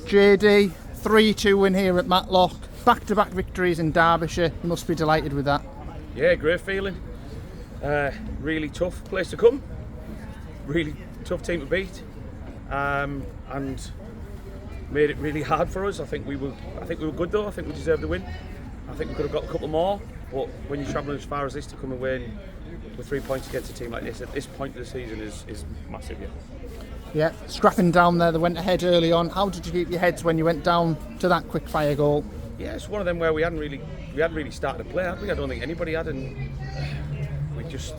JD, 3-2 win here at Matlock. Back-to-back victories in Derbyshire. You must be delighted with that. Yeah, great feeling. Really tough place to come. Really tough team to beat, and made it really hard for us. I think we were good though. I think we deserved the win. I think we could have got a couple more. But when you're travelling as far as this to come away with 3 points against a team like this at this point of the season is massive. Yeah, scrapping down there. They went ahead early on. How did you keep your heads when you went down to that quick fire goal? Yeah, it's one of them where we hadn't really started to play, had we? I don't think anybody had, and we just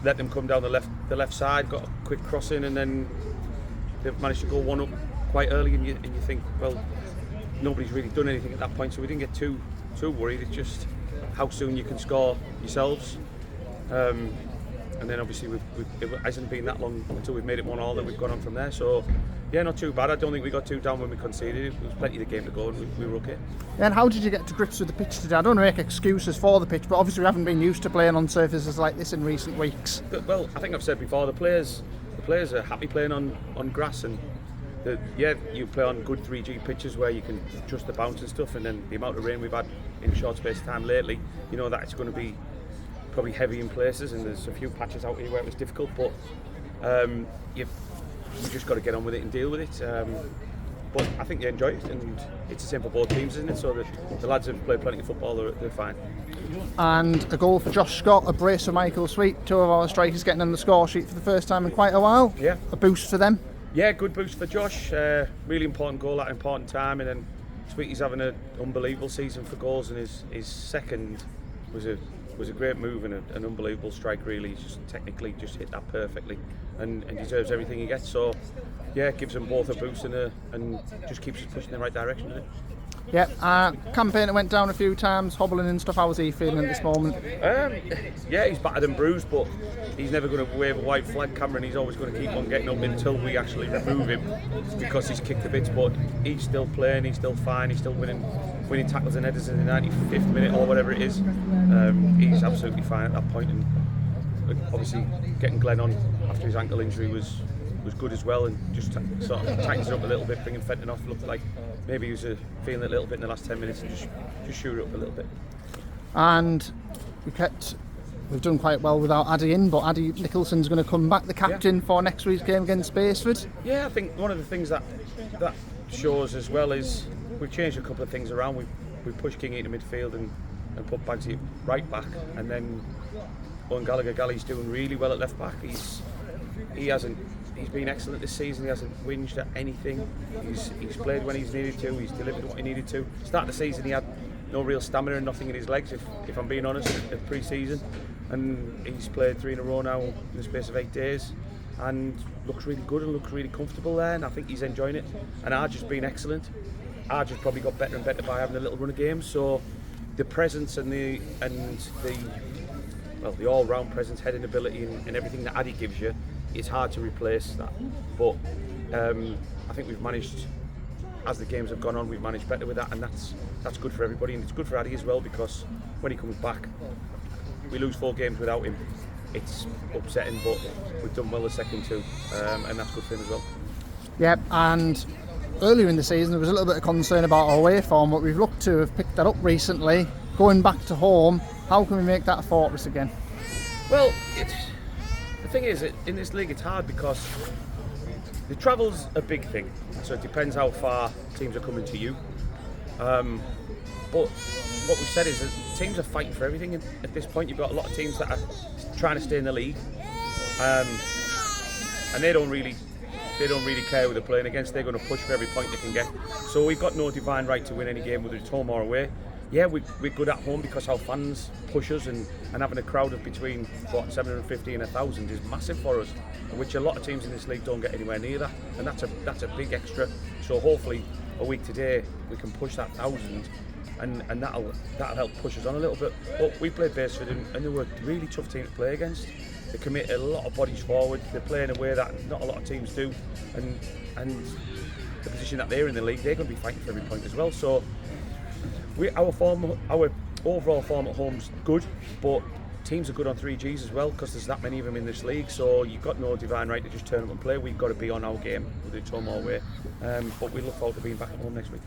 let them come down the left side, got a quick crossing, and then they've managed to go one up quite early, and you think, well, nobody's really done anything at that point, so we didn't get too worried. It's just how soon you can score yourselves. And then obviously it hasn't been that long until we've made it 1-1 that we've gone on from there. So yeah, not too bad. I don't think we got too down when we conceded. There was plenty of the game to go and we were okay. And how did you get to grips with the pitch today? I don't want to make excuses for the pitch, but obviously we haven't been used to playing on surfaces like this in recent weeks. Well, I think I've said before, the players are happy playing on grass, and you play on good 3G pitches where you can adjust the bounce and stuff, and then the amount of rain we've had in a short space of time lately, you know that it's going to be probably heavy in places, and there's a few patches out here where it was difficult, but you've just got to get on with it and deal with it. But I think they enjoy it, and it's the same for both teams, isn't it? So the lads have played plenty of football, they're fine. And a goal for Josh Scott, a brace for Michael Sweet, two of our strikers getting on the score sheet for the first time in quite a while. Yeah. A boost for them. Yeah, good boost for Josh. Really important goal at an important time, and then Sweety's having an unbelievable season for goals, and his second was a great move and an unbelievable strike. Really, he's just technically just hit that perfectly, and deserves everything he gets. So yeah, it gives them both a boost and just keeps us pushing in the right direction, doesn't it? Yeah, Campaigner went down a few times, hobbling and stuff. How was he feeling at this moment? Yeah, he's battered and bruised, but he's never going to wave a white flag, Cameron. He's always going to keep on getting up until we actually remove him, because he's kicked a bit. But he's still playing, he's still fine, he's still winning tackles and headers in the 95th minute or whatever it is. He's absolutely fine at that point, and obviously getting Glenn on after his ankle injury was good as well, and just sort of tightens it up a little bit, bringing Fenton off. Looked like maybe he was feeling it a little bit in the last 10 minutes, and just shoot it up a little bit. And we've done quite well without Addy in, but Addy Nicholson's going to come back, the captain, for next week's game against Basford. Yeah, I think one of the things that shows as well is we've changed a couple of things around. We pushed King into midfield and put Bagsy right back, and then Owen Gallagher's doing really well at left back. He's been excellent this season. He hasn't whinged at anything. He's played when he's needed to. He's delivered what he needed to. Start of the season, he had no real stamina and nothing in his legs, if I'm being honest, at pre-season. And he's played 3 in a row now in the space of 8 days, and looks really good and looks really comfortable there. And I think he's enjoying it. And Arj has been excellent. Arj has probably got better and better by having a little run of games. So the presence and the all-round presence, heading ability, and everything that Addy gives you, it's hard to replace that. But I think we've managed, as the games have gone on, we've managed better with that, and that's good for everybody, and it's good for Addy as well, because when he comes back, we lose 4 games without him. It's upsetting, but we've done well the second 2, and that's good for him as well. Yep, and earlier in the season there was a little bit of concern about our away form, but we've looked to have picked that up recently. Going back to home, how can we make that a fortress again? Well, the thing is, in this league it's hard because the travel's a big thing, so it depends how far teams are coming to you. But what we've said is that teams are fighting for everything at this point. You've got a lot of teams that are trying to stay in the league, and they don't really care who they're playing against. They're going to push for every point they can get. So we've got no divine right to win any game, whether it's home or away. Yeah, we're good at home because our fans push us, and having a crowd of between 750 and 1,000 is massive for us, which a lot of teams in this league don't get anywhere near that, and that's a big extra. So hopefully a week today we can push that 1,000, and that'll help push us on a little bit. But we played Basford, and they were a really tough team to play against. They commit a lot of bodies forward. They play in a way that not a lot of teams do, and the position that they're in the league, they're going to be fighting for every point as well. So our overall form at home's good, but teams are good on 3Gs as well because there's that many of them in this league. So you've got no divine right to just turn up and play. We've got to be on our game, whether it's home or away. But we look forward to being back at home next week.